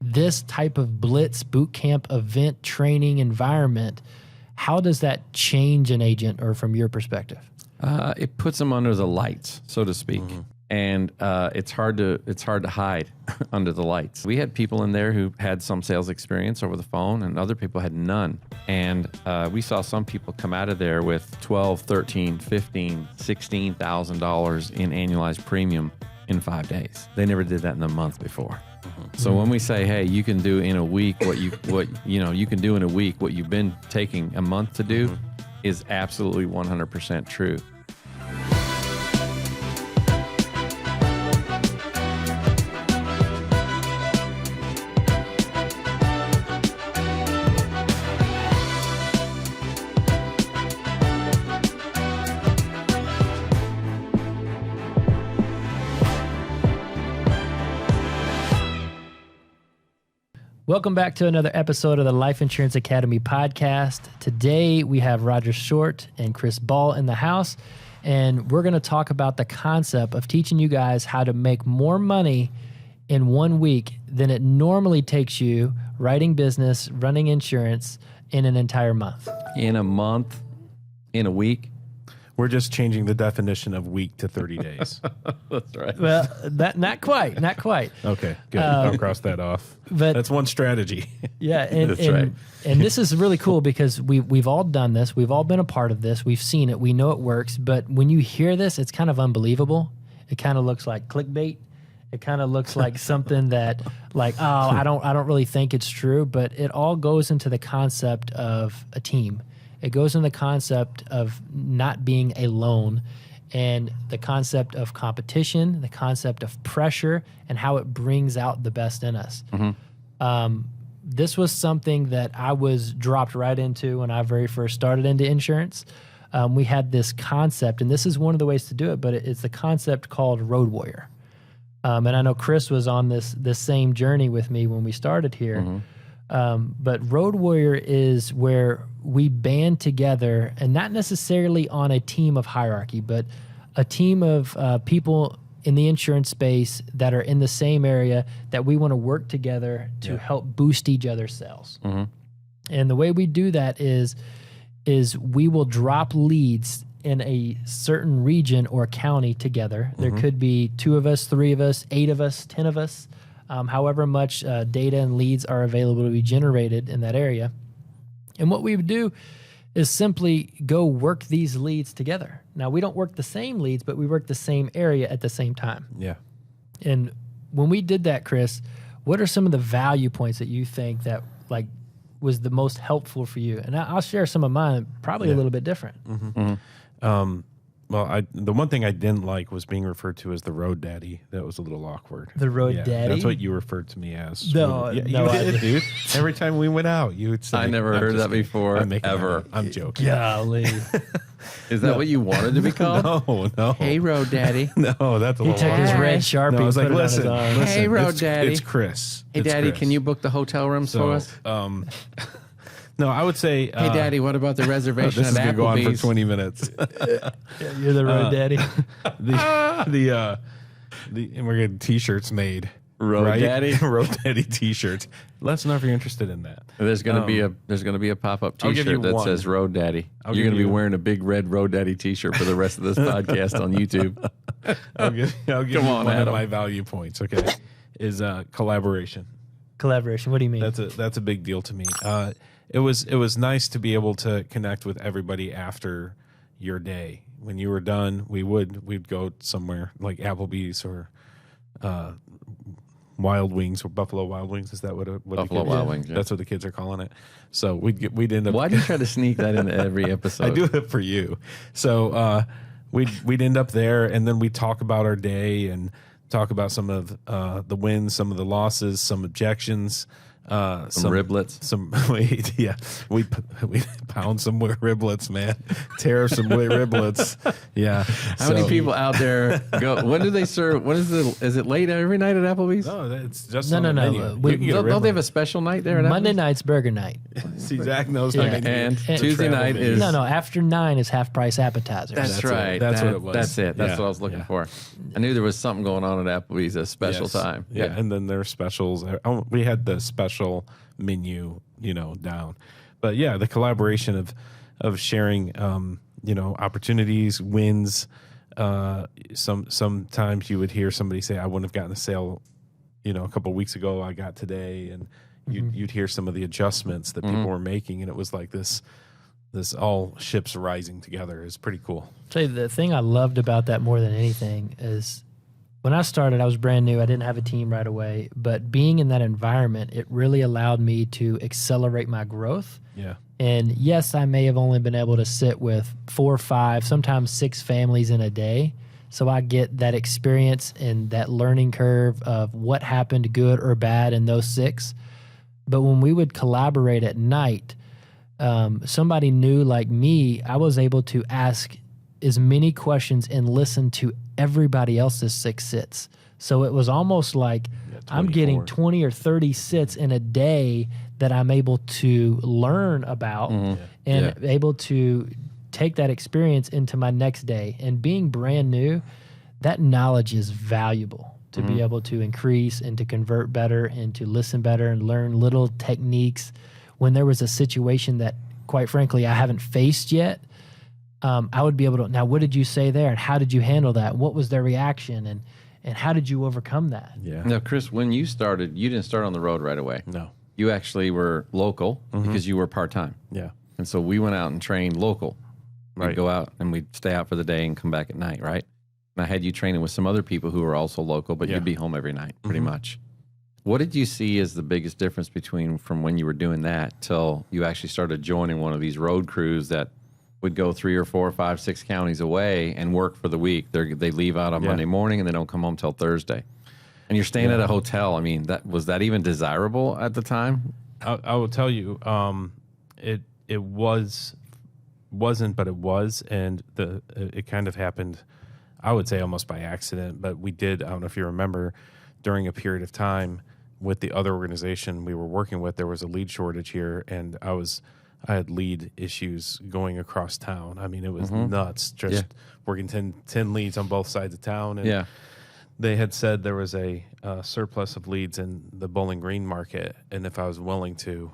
this type of blitz boot camp event training environment, how does that change an agent, or from your perspective? It puts them under the lights, so to speak. And it's hard to hide under the lights. We had people in there who had some sales experience over the phone, and other people had none. And we saw some people come out of there with $12,000, $13,000, $15,000, $16,000 in annualized premium in 5 days. They never did that in the month before. So when we say, hey, you can do in a week you can do in a week what you've been taking a month to do, is absolutely 100% true. Welcome back to another episode of the Life Insurance Academy podcast. Today we have Roger Short and Chris Ball in the house, and we're going to talk about the concept of teaching you guys how to make more money in 1 week than it normally takes you writing business, running insurance in an entire month. In a month, in a week. We're just changing the definition of week to 30 days. That's right. Well, not quite. Okay, good. I'll cross that off. But that's one strategy. Yeah, and, That's right. And this is really cool because we've all done this. We've all been a part of this. We've seen it. We know it works. But when you hear this, it's kind of unbelievable. It kind of looks like clickbait. It kind of looks like something that, like, oh, I don't really think it's true. But it all goes into the concept of a team. It goes in the concept of not being alone, and the concept of competition, the concept of pressure, and how it brings out the best in us. This was something that I was dropped right into when I very first started into insurance. We had this concept, and this is one of the ways to do it, but it's the concept called Road Warrior. And I know Chris was on this same journey with me when we started here. But Road Warrior is where we band together, and not necessarily on a team of hierarchy, but a team of people in the insurance space that are in the same area that we want to work together to help boost each other's sales. And the way we do that is we will drop leads in a certain region or county together. There could be 2 of us, 3 of us, 8 of us, 10 of us. However much data and leads are available to be generated in that area. And what we would do is simply go work these leads together. Now, we don't work the same leads, but we work the same area at the same time. Yeah. And when we did that, Chris, what are some of the value points that you think that was the most helpful for you? And I'll share some of mine, probably a little bit different. Well, the one thing I didn't like was being referred to as the road daddy. That was a little awkward. The road daddy? That's what you referred to me as. No, you I did, dude. Every time we went out, you would say. I never heard that before, ever. I'm joking. Golly. Is that what you wanted to be called? No. Hey, Road Daddy. No, that's a He little took his awkward. red Sharpie No, I was and like, put it on his listen, arm. Hey, Road it's, Daddy. It's Chris. Hey, It's Daddy, Chris. can you book the hotel rooms for us? No, I would say. Hey, Daddy, what about the reservation this is at gonna go on for Applebee's? 20 minutes. You're the road daddy. And we're getting T-shirts made. Road Daddy? Road Daddy T-shirts. Let us know if you're interested in that. There's gonna be a pop-up I'll give you T-shirt that one. says Road Daddy. I'll You're give gonna be you- wearing a big red Road Daddy T-shirt for the rest of this podcast on YouTube. I'll give Come you on, one Adam. of my value points. Okay, is collaboration. Collaboration. What do you mean? That's a big deal to me. It was nice to be able to connect with everybody after your day. When you were done, we'd go somewhere like Applebee's or Wild Wings or Buffalo Wild Wings. Is that what Buffalo Wild Wings, yeah. That's what the kids are calling it. So we'd end up. Why do you try to sneak that into every episode? I do it for you. So we'd end up there, and then we'd talk about our day and talk about some of the wins, some of the losses, some objections. Some riblets. We pound some riblets, man. Tear some riblets. Yeah. How many people out there go? When do they serve? What is it? Is it late every night at Applebee's? No, it's just No. on the menu. You can get a Don't they riblet. have a special night there? At Monday Applebee's? night's burger night. See, Zach knows Yeah. the menu. And The Tuesday travel night menu. is No. After 9 is half price appetizers. That's right. That's what it was. That's it. That's Yeah. what I was looking Yeah. for. I knew there was something going on at Applebee's at a special Yes. time. Yeah. And then their specials. We had the special menu, down. But yeah, the collaboration of sharing, opportunities, wins. Sometimes you would hear somebody say, "I wouldn't have gotten a sale, a couple of weeks ago. I got today," and you'd hear some of the adjustments that people were making, and it was like this all ships rising together. Is pretty cool. Tell you the thing I loved about that more than anything is when I started, I was brand new. I didn't have a team right away, but being in that environment, it really allowed me to accelerate my growth. Yeah. And yes, I may have only been able to sit with 4 or 5, sometimes 6 families in a day. So I get that experience and that learning curve of what happened good or bad in those 6. But when we would collaborate at night, somebody new like me, I was able to ask as many questions and listen to everybody else's 6 sits. So it was almost like I'm getting 20 or 30 sits in a day that I'm able to learn about and able to take that experience into my next day. And being brand new, that knowledge is valuable to be able to increase and to convert better and to listen better and learn little techniques. When there was a situation that, quite frankly, I haven't faced yet, I would be able to, now, what did you say there? And how did you handle that? What was their reaction? And how did you overcome that? Yeah. Now, Chris, when you started, you didn't start on the road right away. No. You actually were local because you were part-time. Yeah. And so we went out and trained local. We'd Right. go out and we'd stay out for the day and come back at night, right? And I had you training with some other people who were also local, but Yeah. you'd be home every night, pretty much. What did you see as the biggest difference between from when you were doing that till you actually started joining one of these road crews that would go 3 or 4 or 5, 6 counties away and work for the week? They leave out on Monday morning and they don't come home till Thursday. And you're staying at a hotel. I mean, was that even desirable at the time? I will tell you, it wasn't, but it was, and it kind of happened, I would say almost by accident. But we did. I don't know if you remember, during a period of time with the other organization we were working with, there was a lead shortage here, and I had lead issues going across town. I mean, it was nuts. Just working 10 leads on both sides of town, and they had said there was a surplus of leads in the Bowling Green market, and if I was willing to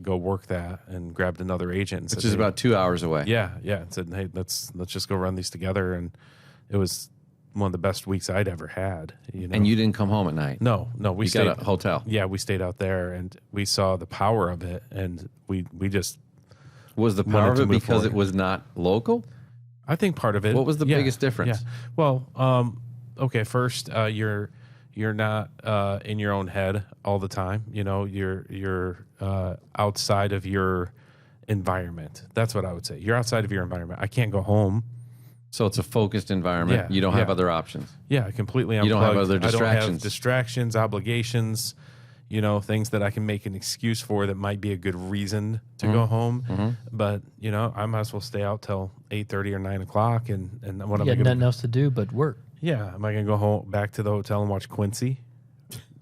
go work that, and grabbed another agent, and Which said, is about 2 hours away. and said, hey, let's just go run these together, and it was one of the best weeks I'd ever had. And you didn't come home at night? No, we You stayed got a hotel? Yeah, we stayed out there, and we saw the power of it, and we just. Was the power of to it move because forward. it was not local? I think part of it. What was the biggest difference? Yeah. Well, okay. First, you're not in your own head all the time. You're outside of your environment. That's what I would say. You're outside of your environment. I can't go home. So it's a focused environment. Yeah, You don't have yeah. other options. Yeah, completely You don't have unplugged. other I don't distractions. have distractions, obligations. Things that I can make an excuse for that might be a good reason to go home. But I might as well stay out till 8:30 or 9 o'clock. And what am You I got going nothing else to do but work. Yeah, am I going to go home back to the hotel and watch Quincy?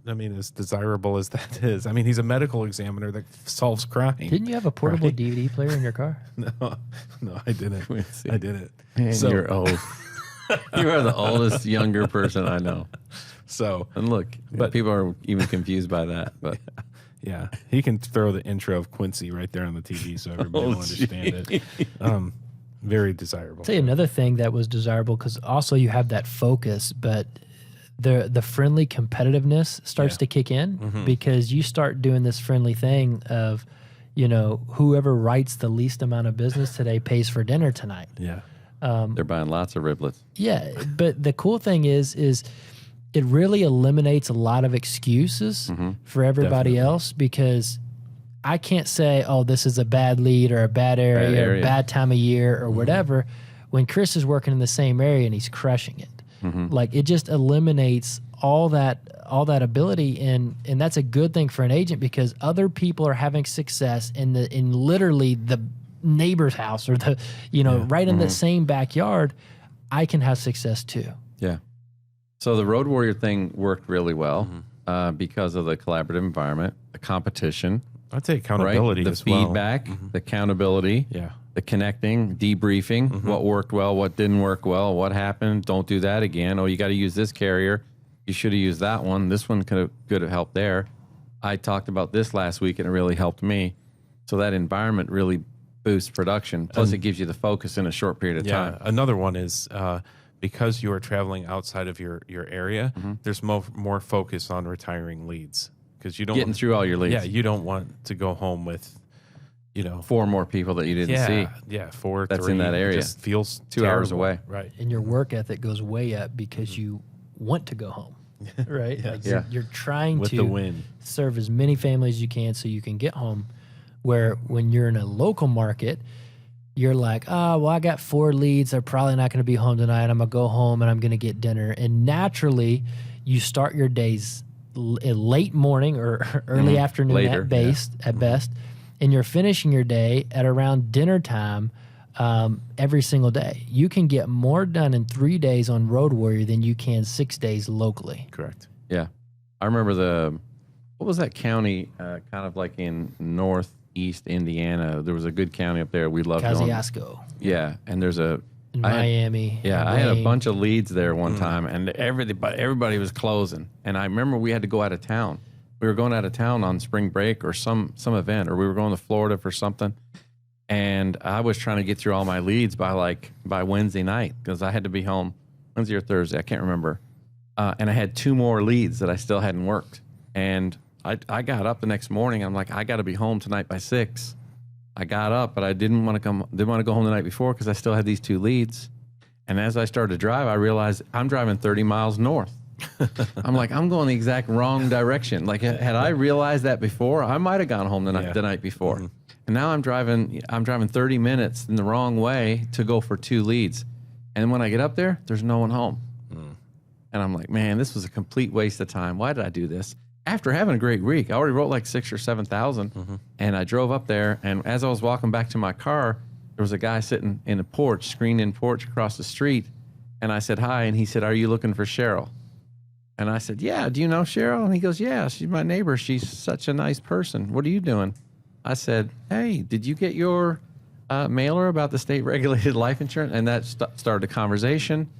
I mean, as desirable as that is. I mean, he's a medical examiner that solves crime. Didn't you have a portable Right. DVD player in your car? No, I didn't. Quincy. I didn't. Man, So- you're old. You are the oldest younger person I know. So, And look, But- people are even confused by that. But yeah, he can throw the intro of Quincy right there on the TV so everybody will understand it. Very desirable. I'll tell you another thing that was desirable, because also you have that focus, but the friendly competitiveness starts to kick in because you start doing this friendly thing of, whoever writes the least amount of business today pays for dinner tonight. Yeah. they're buying lots of riblets. Yeah, but the cool thing is it really eliminates a lot of excuses for everybody Definitely. else, because I can't say, oh, this is a bad lead or a bad area, or area. a bad time of year or whatever, when Chris is working in the same area and he's crushing it. Like, it just eliminates all that all that ability, and that's a good thing for an agent because other people are having success in literally the neighbor's house or the right in the same backyard. I can have success too. Yeah. So the Road Warrior thing worked really well because of the collaborative environment, the competition. I'd say accountability, right? The as feedback, the accountability, the connecting, debriefing, what worked well, what didn't work well, what happened, don't do that again. Oh, you got to use this carrier. You should have used that one. This one could have helped there. I talked about this last week, and it really helped me. So that environment really boosts production. Plus, it gives you the focus in a short period of time. Another one is because you are traveling outside of your area, there's more focus on retiring leads. Because you don't getting through all your leads. Yeah, you don't want to go home with, 4 more people that you didn't see. Yeah, 4, that's 3, in that area. It just feels 2 terrible. hours away. Right. And your work ethic goes way up because you want to go home, right? You're trying with to the win. serve as many families as you can so you can get home. Where when you're in a local market, you're like, oh, well, I got 4 leads. They're probably not going to be home tonight. I'm going to go home and I'm going to get dinner. And naturally, you start your days late morning or early afternoon Later, at best, and you're finishing your day at around dinner time every single day. You can get more done in 3 days on Road Warrior than you can 6 days locally. Correct. Yeah. I remember what was that county, kind of like in northeast Indiana? There was a good county up there. We loved going. Kosciuszko. Yeah. And there's in Miami. I had a bunch of leads there one time, and everybody was closing. And I remember we had to go out of town. We were going out of town on spring break or some event, or we were going to Florida for something. And I was trying to get through all my leads by Wednesday night because I had to be home Wednesday or Thursday. I can't remember. And I had 2 more leads that I still hadn't worked. And I got up the next morning. I'm like, I got to be home tonight by 6. I got up, but I didn't want to go home the night before because I still had these 2 leads. And as I started to drive, I realized I'm driving 30 miles north. I'm like, I'm going the exact wrong direction. Like, had I realized that before, I might have gone home the night before. And now I'm driving 30 minutes in the wrong way to go for 2 leads. And when I get up there, there's no one home. And I'm like, man, this was a complete waste of time. Why did I do this? After having a great week, I already wrote like 6,000 or 7,000, and I drove up there. And as I was walking back to my car, there was a guy sitting in a porch, screened-in porch across the street. And I said, hi. And he said, are you looking for Cheryl? And I said, yeah, do you know Cheryl? And he goes, yeah, she's my neighbor. She's such a nice person. What are you doing? I said, hey, did you get your mailer about the state-regulated life insurance? And that started a conversation.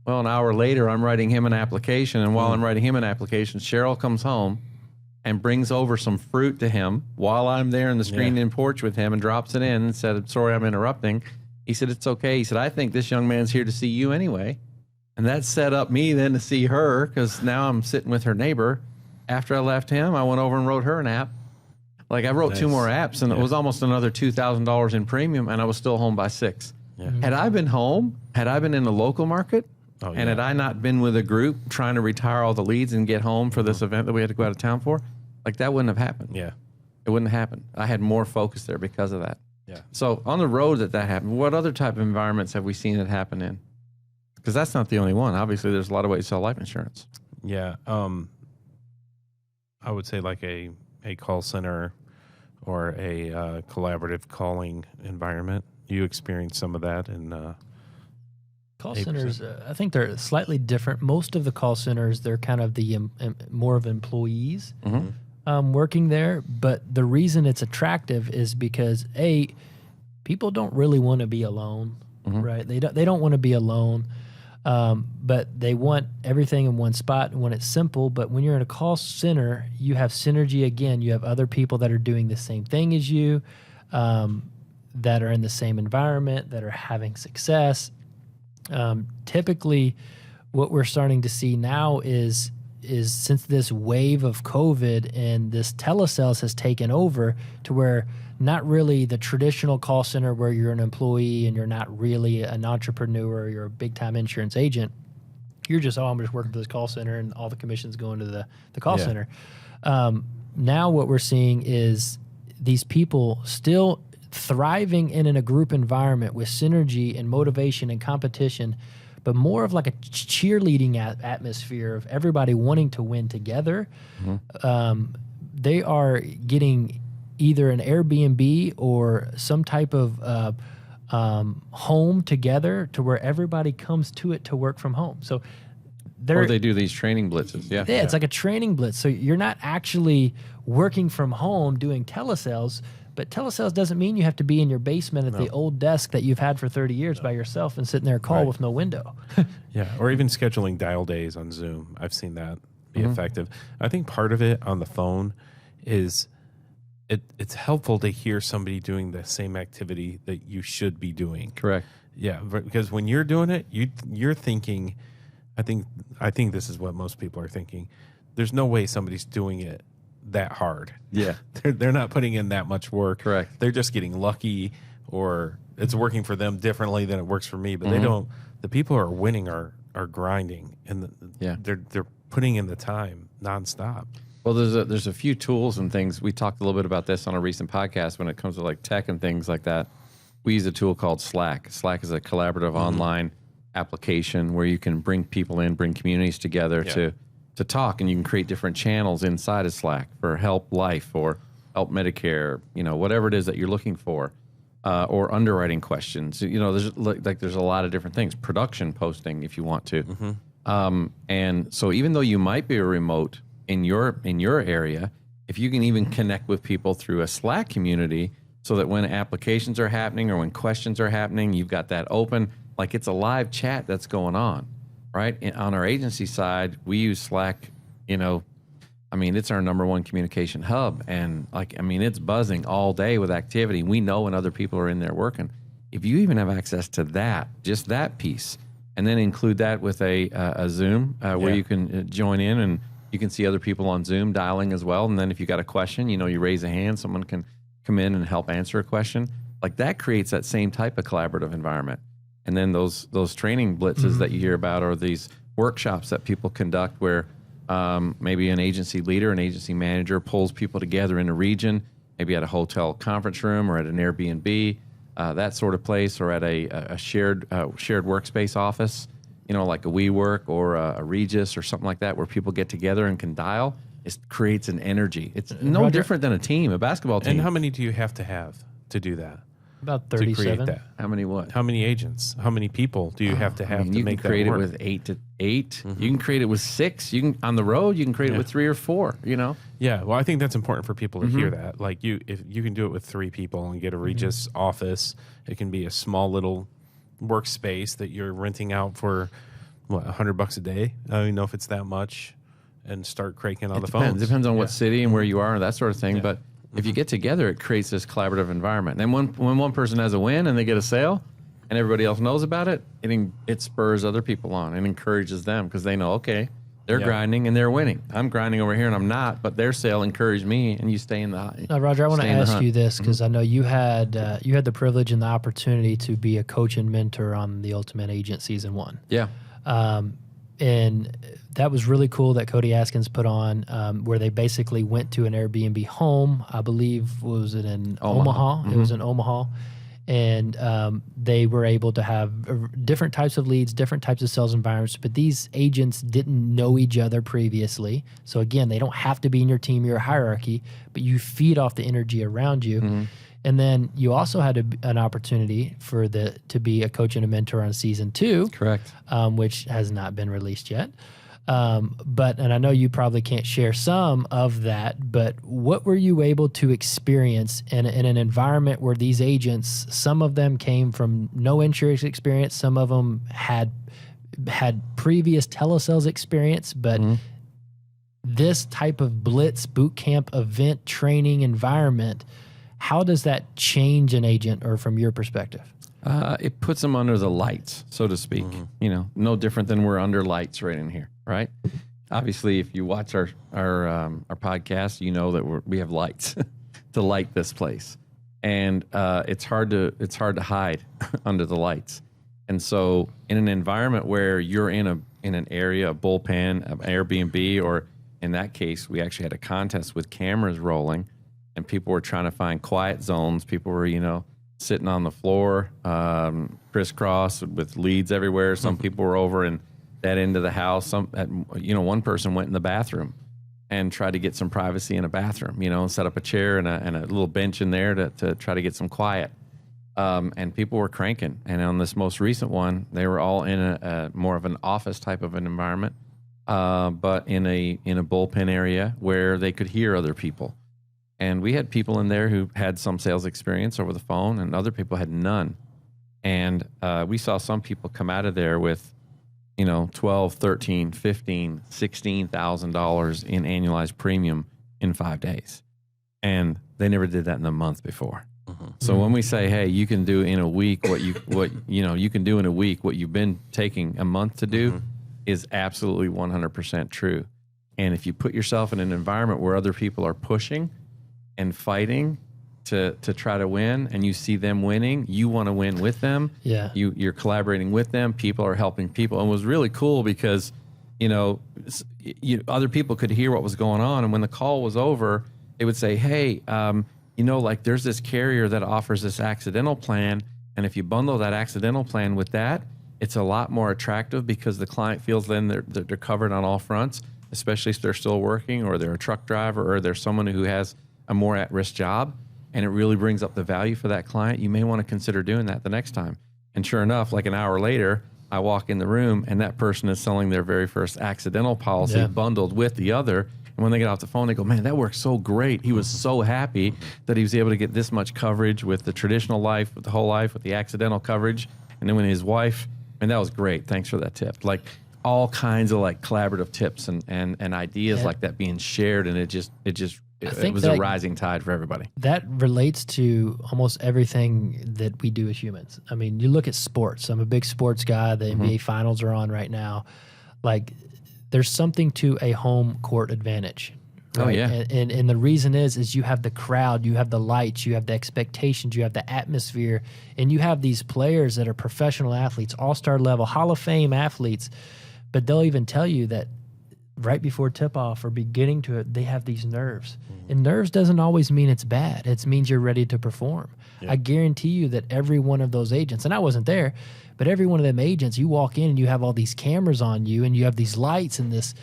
Well, an hour later, I'm writing him an application. And while I'm writing him an application, Cheryl comes home and brings over some fruit to him while I'm there in the screened-in porch with him and drops it in and said, sorry, I'm interrupting. He said, it's okay. He said, I think this young man's here to see you anyway. And that set up me then to see her because now I'm sitting with her neighbor. After I left him, I went over and wrote her an app. Like I wrote 2 more apps, and it was almost another $2,000 in premium, and I was still home by 6. Yeah. Had I been home, had I been in the local market, and had I not been with a group trying to retire all the leads and get home for this event that we had to go out of town for, like that wouldn't have happened. Yeah. It wouldn't have happened. I had more focus there because of that. Yeah. So on the road that happened, what other type of environments have we seen it happen in? Because that's not the only one. Obviously, there's a lot of ways to sell life insurance. Yeah. I would say like a call center or a collaborative calling environment. You experience some of that in call centers. I think they're slightly different. Most of the call centers, they're kind of the more of employees working there. But the reason it's attractive is because people don't really want to be alone, right? They don't want to be alone. But they want everything in one spot and when it's simple. But when you're in a call center, you have synergy again. You have other people that are doing the same thing as you, that are in the same environment, that are having success. Typically, what we're starting to see now is since this wave of COVID and this telesales has taken over to where not really the traditional call center where you're an employee and you're not really an entrepreneur, you're a big-time insurance agent. You're just, I'm just working for this call center and all the commissions going to the call center. Now what we're seeing is these people still thriving in a group environment with synergy and motivation and competition, but more of like a cheerleading atmosphere of everybody wanting to win together. They are getting either an Airbnb or some type of home together to where everybody comes to it to work from home. So or they do these training blitzes. Yeah, it's like a training blitz. So you're not actually working from home doing telesales, but telesales doesn't mean you have to be in your basement at the old desk that you've had for 30 years by yourself and sitting there call with no window. Yeah, or even scheduling dial days on Zoom. I've seen that be effective. I think part of it on the phone is it's helpful to hear somebody doing the same activity that you should be doing. Correct. Yeah, because when you're doing it, you're thinking, I think this is what most people are thinking. There's no way somebody's doing it that hard. Yeah. They're not putting in that much work. Correct. They're just getting lucky, or it's working for them differently than it works for me. But they don't. The people who are winning are grinding, and they're putting in the time nonstop. Well, there's a few tools and things. We talked a little bit about this on a recent podcast when it comes to like tech and things like that. We use a tool called Slack. Slack is a collaborative online application where you can bring people in, bring communities together to talk, and you can create different channels inside of Slack for help life or help Medicare, whatever it is that you're looking for, or underwriting questions. There's a lot of different things. Production posting if you want to. And so even though you might be a remote in your area, if you can even connect with people through a Slack community so that when applications are happening or when questions are happening, you've got that open, like it's a live chat that's going on, right? And on our agency side, we use Slack, it's our number one communication hub. And it's buzzing all day with activity. We know when other people are in there working. If you even have access to that, just that piece, and then include that with a Zoom where you can join in and you can see other people on Zoom dialing as well. And then if you got a question, you raise a hand, someone can come in and help answer a question. Like that creates that same type of collaborative environment. And then those training blitzes that you hear about, or these workshops that people conduct where maybe an agency leader, an agency manager pulls people together in a region, maybe at a hotel conference room or at an Airbnb, that sort of place, or at a shared workspace office, like a WeWork or a Regis or something like that, where people get together and can dial. It creates an energy. It's no different than a basketball team. And how many do you have to do that? About to 37. create that? How many what? How many agents? How many people do you have to have to you make can create that it work? with 8 to 8. You can create it with 6. You can on the road. You can create it with 3 or 4. Yeah, well, I think that's important for people to hear that. Like if you can do it with 3 people and get a Regis office, it can be a small little workspace that you're renting out for $100 a day. I don't even know if it's that much, and start cranking on the phones. It depends on what city and where you are and that sort of thing. But if you get together, it creates this collaborative environment. And when one person has a win and they get a sale, and everybody else knows about it, it spurs other people on and encourages them because they know, okay, they're grinding and they're winning. I'm grinding over here and I'm not, but their sale encouraged me, and you stay in the. Now, Roger, I want to ask you this because I know you had the privilege and the opportunity to be a coach and mentor on the Ultimate Agent Season 1. Yeah. And that was really cool that Cody Askins put on, where they basically went to an Airbnb home. I believe, was it in Omaha? It was in Omaha. And they were able to have different types of leads, different types of sales environments, but these agents didn't know each other previously. So again, they don't have to be in your team, your hierarchy, but you feed off the energy around you. And then you also had an opportunity to be a coach and a mentor on Season 2. Correct. Which has not been released yet. And I know you probably can't share some of that, but what were you able to experience in an environment where these agents, some of them came from no insurance experience, some of them had previous telesales experience, but this type of blitz boot camp event training environment, how does that change an agent, or from your perspective? It puts them under the lights, so to speak. No different than we're under lights right in here, right? Obviously, if you watch our podcast, you know that we have lights to light this place, and it's hard to hide under the lights. And so, in an environment where you're in an area, a bullpen, an Airbnb, or in that case, we actually had a contest with cameras rolling, and people were trying to find quiet zones. People were, sitting on the floor, crisscross with leads everywhere. Some people were over in that end of the house. One person went in the bathroom and tried to get some privacy in a bathroom, set up a chair and a little bench in there to try to get some quiet. And people were cranking. And on this most recent one, they were all in a more of an office type of an environment, but in a bullpen area where they could hear other people. And we had people in there who had some sales experience over the phone, and other people had none. And we saw some people come out of there with, $12, $13, $15, $16,000 in annualized premium in 5 days. And they never did that in the month before. So when we say, hey, you can do in a week you can do in a week what you've been taking a month to do is absolutely 100% true. And if you put yourself in an environment where other people are pushing and fighting to try to win, and you see them winning, you want to win with them. Yeah. You're collaborating with them. People are helping people. And it was really cool because, other people could hear what was going on. And when the call was over, they would say, hey, there's this carrier that offers this accidental plan. And if you bundle that accidental plan with that, it's a lot more attractive because the client feels then they're covered on all fronts, especially if they're still working or they're a truck driver or they're someone who has a more at-risk job. And it really brings up the value for that client. You may want to consider doing that the next time. And sure enough, like an hour later, I walk in the room and that person is selling their very first accidental policy bundled with the other. And when they get off the phone, they go, man, that worked so great. He was so happy that he was able to get this much coverage with the traditional life, with the whole life, with the accidental coverage. And then when his wife, and that was great. Thanks for that tip. Like all kinds of like collaborative tips and ideas like that being shared. And it was a rising tide for everybody. That relates to almost everything that we do as humans. I mean, you look at sports. I'm a big sports guy. The NBA finals are on right now. Like, there's something to a home court advantage. Right? Oh, yeah. And the reason is you have the crowd, you have the lights, you have the expectations, you have the atmosphere, and you have these players that are professional athletes, all-star level, Hall of Fame athletes. But they'll even tell you that right before tip-off or beginning to it, they have these nerves. And nerves doesn't always mean it's bad. It means you're ready to perform. Yeah. I guarantee you that every one of those agents, and I wasn't there, but every one of them agents, you walk in and you have all these cameras on you and you have these lights and this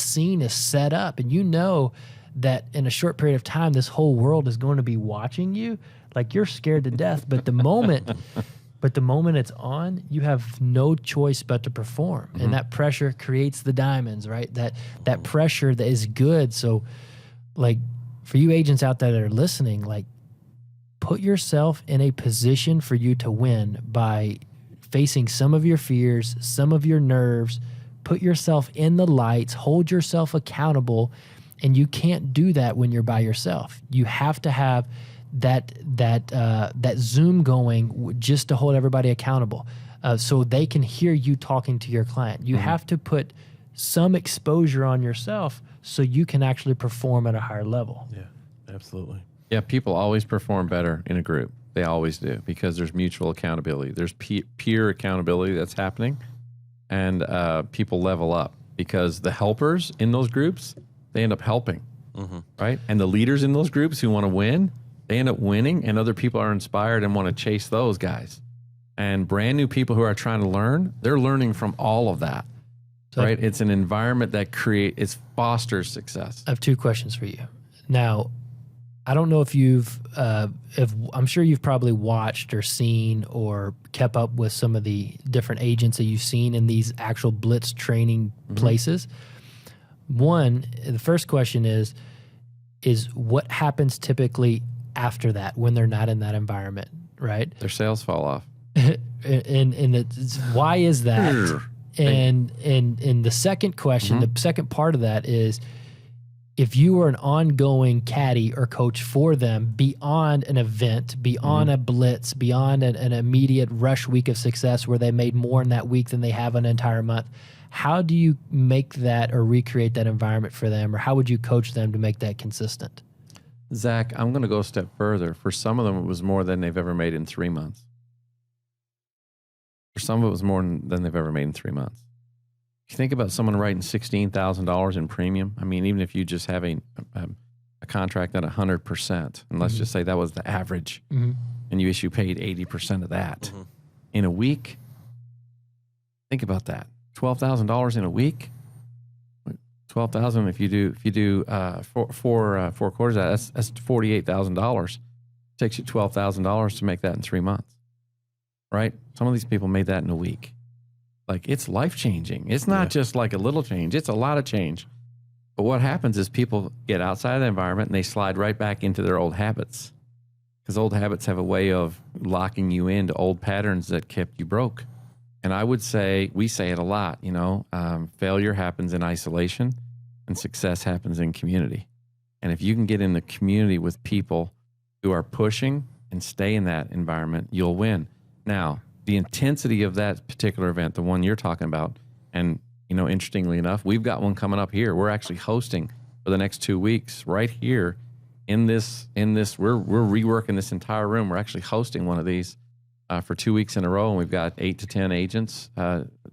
scene is set up. And you know that in a short period of time, this whole world is going to be watching you. Like you're scared to death. But the moment it's on, you have no choice but to perform. And that pressure creates the diamonds, right? That pressure that is good. So like for you agents out there that are listening, like put yourself in a position for you to win by facing some of your fears, some of your nerves, put yourself in the lights, hold yourself accountable. And you can't do that when you're by yourself. You have to have that Zoom going just to hold everybody accountable, so they can hear you talking to your client. You have to put some exposure on yourself so you can actually perform at a higher level. Yeah, absolutely. Yeah, people always perform better in a group. They always do because there's mutual accountability. There's peer accountability that's happening, and people level up because the helpers in those groups, they end up helping, right? And the leaders in those groups who want to win, they end up winning, and other people are inspired and want to chase those guys. And brand new people who are trying to learn, they're learning from all of that, right? It's an environment that fosters success. I have two questions for you. Now, I don't know if I'm sure you've probably watched or seen or kept up with some of the different agents that you've seen in these actual blitz training places. One, the first question is what happens typically after that when they're not in that environment, right? Their sales fall off. and why is that? And the second question, the second part of that is, if you were an ongoing caddy or coach for them beyond an event, beyond a blitz, beyond an immediate rush week of success where they made more in that week than they have an entire month, how do you make that or recreate that environment for them, or how would you coach them to make that consistent? Zach, I'm going to go a step further. For some of them, it was more than they've ever made in 3 months. For some of it was more than they've ever made in 3 months. If you think about someone writing $16,000 in premium, I mean, even if you just have a contract at 100%, and let's just say that was the average, and you issue paid 80% of that in a week. Think about that. $12,000 in a week. 12,000. If you do four quarters, that's $48,000. Takes you $12,000 to make that in 3 months, right? Some of these people made that in a week. Like, it's life changing. It's not just like a little change. It's a lot of change. But what happens is people get outside of the environment and they slide right back into their old habits, because old habits have a way of locking you into old patterns that kept you broke. And I would say, we say it a lot, failure happens in isolation and success happens in community. And if you can get in the community with people who are pushing and stay in that environment, you'll win. Now, the intensity of that particular event, the one you're talking about, and interestingly enough, we've got one coming up here. We're actually hosting for the next 2 weeks right here in this. We're reworking this entire room. We're actually hosting one of these for 2 weeks in a row, and we've got 8 to 10 agents,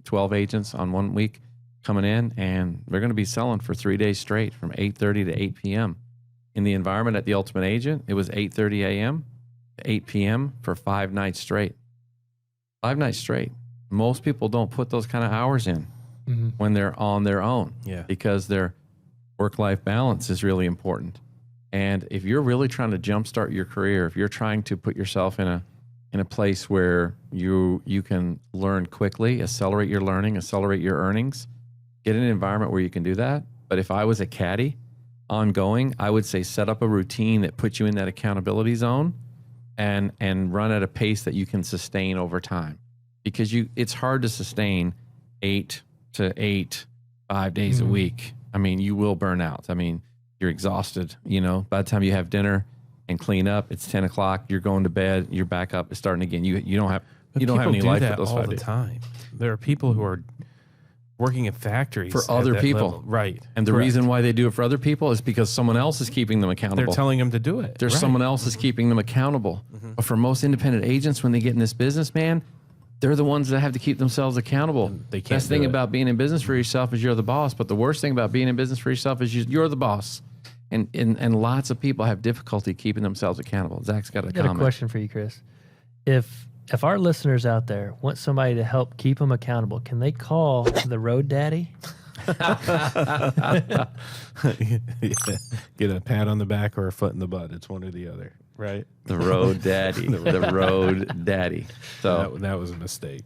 12 agents on 1 week coming in, and they're going to be selling for 3 days straight from 8:30 to 8 p.m. In the environment at the Ultimate Agent, it was 8:30 a.m. to 8 p.m. for 5 nights straight. 5 nights straight. Most people don't put those kind of hours in when they're on their own, because their work-life balance is really important. And if you're really trying to jumpstart your career, if you're trying to put yourself in a place where you can learn quickly, accelerate your learning, accelerate your earnings, get in an environment where you can do that. But if I was a caddy ongoing, I would say set up a routine that puts you in that accountability zone and run at a pace that you can sustain over time. Because it's hard to sustain 8 to 5 days a week. I mean, you will burn out. I mean, you're exhausted. By the time you have dinner and clean up, it's 10 o'clock. You're going to bed. You're back up. It's starting again. You don't have any life for those 5 days. All the time. There are people who are working in factories for other people, level. Right? And the reason why they do it for other people is because someone else is keeping them accountable. They're telling them to do it. There's someone else is keeping them accountable. But for most independent agents, when they get in this business, man, they're the ones that have to keep themselves accountable. And they can't. Best thing about being in business for yourself is you're the boss. But the worst thing about being in business for yourself is you're the boss. And lots of people have difficulty keeping themselves accountable. Zach's got a comment. I got a question for you, Chris. If our listeners out there want somebody to help keep them accountable, can they call the Road Daddy? Get a pat on the back or a foot in the butt. It's one or the other, right? The Road Daddy. The Road Daddy. So that was a mistake.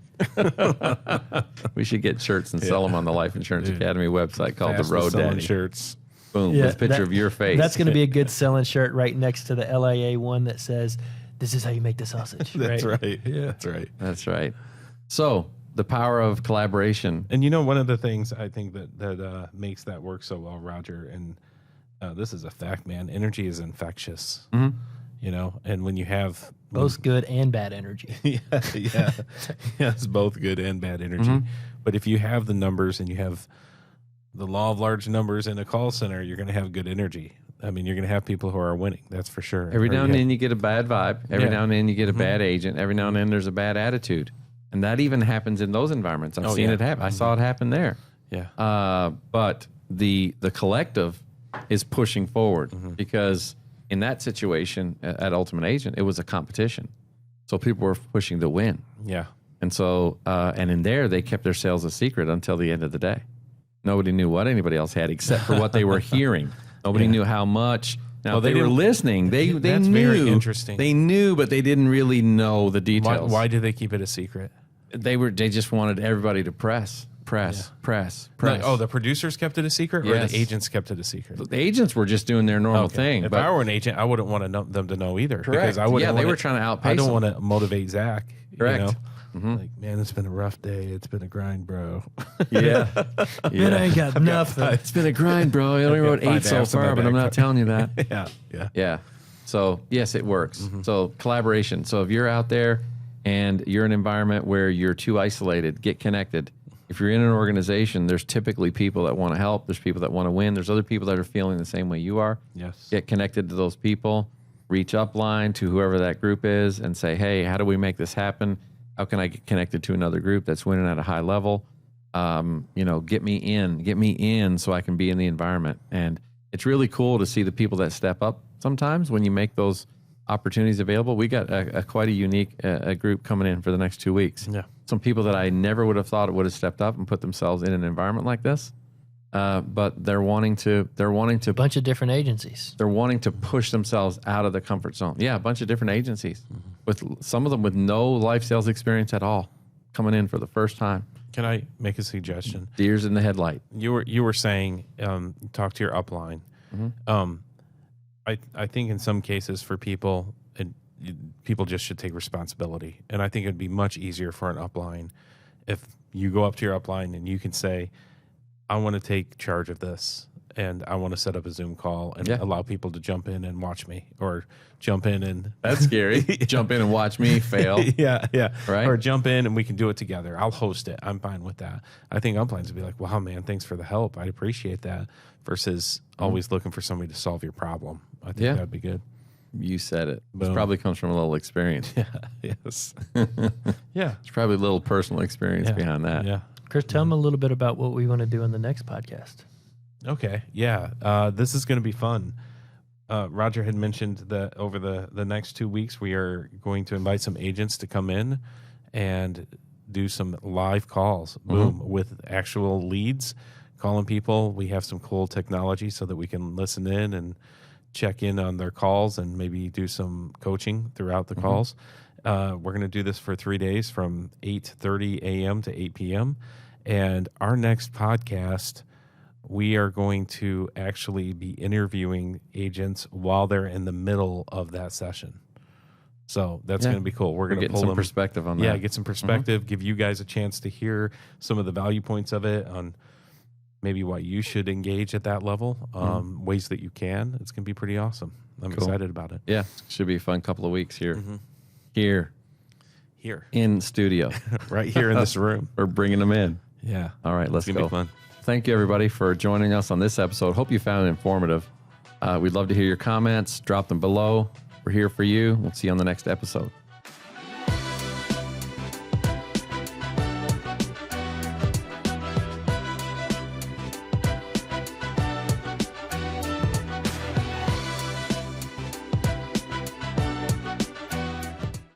We should get shirts and sell them on the Life Insurance Academy website called the Road Daddy. Shirts. Boom, with a picture of your face. That's going to be a good selling shirt right next to the LAA one that says, "This is how you make the sausage." That's right. Yeah, that's right. That's right. So the power of collaboration. And one of the things I think that makes that work so well, Roger, and this is a fact, man. Energy is infectious. And when you have both good and bad energy. yeah, it's both good and bad energy. But if you have the numbers and you have the law of large numbers in a call center, you're going to have good energy. I mean, you're going to have people who are winning. That's for sure. Every now and then you get a bad vibe. Every now and then you get a bad agent. Every now and then there's a bad attitude. And that even happens in those environments. I've seen it happen. I saw it happen there. Yeah. But the collective is pushing forward because in that situation at Ultimate Agent, it was a competition. So people were pushing to win. Yeah. And so, and in there, they kept their sales a secret until the end of the day. Nobody knew what anybody else had except for what they were hearing. Nobody knew how much. Now, they were listening. They that's knew. Very interesting. They knew, but they didn't really know the details. Why did they keep it a secret? They just wanted everybody to press. Oh, the producers kept it a secret, or the agents kept it a secret? The agents were just doing their normal thing. If I were an agent, I wouldn't want them to know either. Correct. Because I wouldn't. They were trying to outpace. I don't want to motivate Zach. Correct. Like, man, it's been a rough day. It's been a grind, bro. Man, I ain't got nothing. It's been a grind, bro. I only wrote 8 so far, but I'm not telling you that. Yeah. So yes, it works. So collaboration. So if you're out there and you're in an environment where you're too isolated, get connected. If you're in an organization, there's typically people that want to help. There's people that want to win. There's other people that are feeling the same way you are. Yes. Get connected to those people. Reach upline to whoever that group is and say, hey, how do we make this happen? How can I get connected to another group that's winning at a high level? Get me in so I can be in the environment. And it's really cool to see the people that step up sometimes when you make those opportunities available. We got a quite a unique group coming in for the next 2 weeks. Yeah. Some people that I never would have thought would have stepped up and put themselves in an environment like this. But they're wanting to A bunch of different agencies. they're wanting to push themselves out of the comfort zone. Yeah, a bunch of different agencies with some of them with no life sales experience at all coming in for the first time. Can I make a suggestion? Deers in the headlight. You were saying talk to your upline. I think in some cases for people, people just should take responsibility, and I think it'd be much easier for an upline if you go up to your upline and you can say, I want to take charge of this, and I want to set up a Zoom call and allow people to jump in and watch me, or jump in and That's scary. Jump in and watch me fail. yeah, Right. or jump in and we can do it together. I'll host it. I'm fine with that. I think uplines would be like, wow, man, thanks for the help. I appreciate that. Versus always looking for somebody to solve your problem. I think that'd be good. You said it. This Boom. probably comes from a little experience. Yes. yeah. There's probably a little personal experience behind that. Yeah. Chris, tell them a little bit about what we want to do in the next podcast. Okay. Yeah. This is going to be fun. Roger had mentioned that over the next 2 weeks, we are going to invite some agents to come in and do some live calls. Boom. With actual leads, calling people. We have some cool technology so that we can listen in and check in on their calls and maybe do some coaching throughout the calls. We're going to do this for 3 days from 8:30 a.m. to 8 p.m. And our next podcast, we are going to actually be interviewing agents while they're in the middle of that session. So that's going to be cool. We're going to get pull some them, perspective on that. Yeah, get some perspective, give you guys a chance to hear some of the value points of it on maybe why you should engage at that level, ways that you can. It's going to be pretty awesome. I'm excited about it. Yeah, should be a fun couple of weeks here. Here in studio. Right here in this room. We're bringing them in. Yeah. All right, let's It's going go. to be fun. Thank you, everybody, for joining us on this episode. Hope you found it informative. We'd love to hear your comments. Drop them below. We're here for you. We'll see you on the next episode.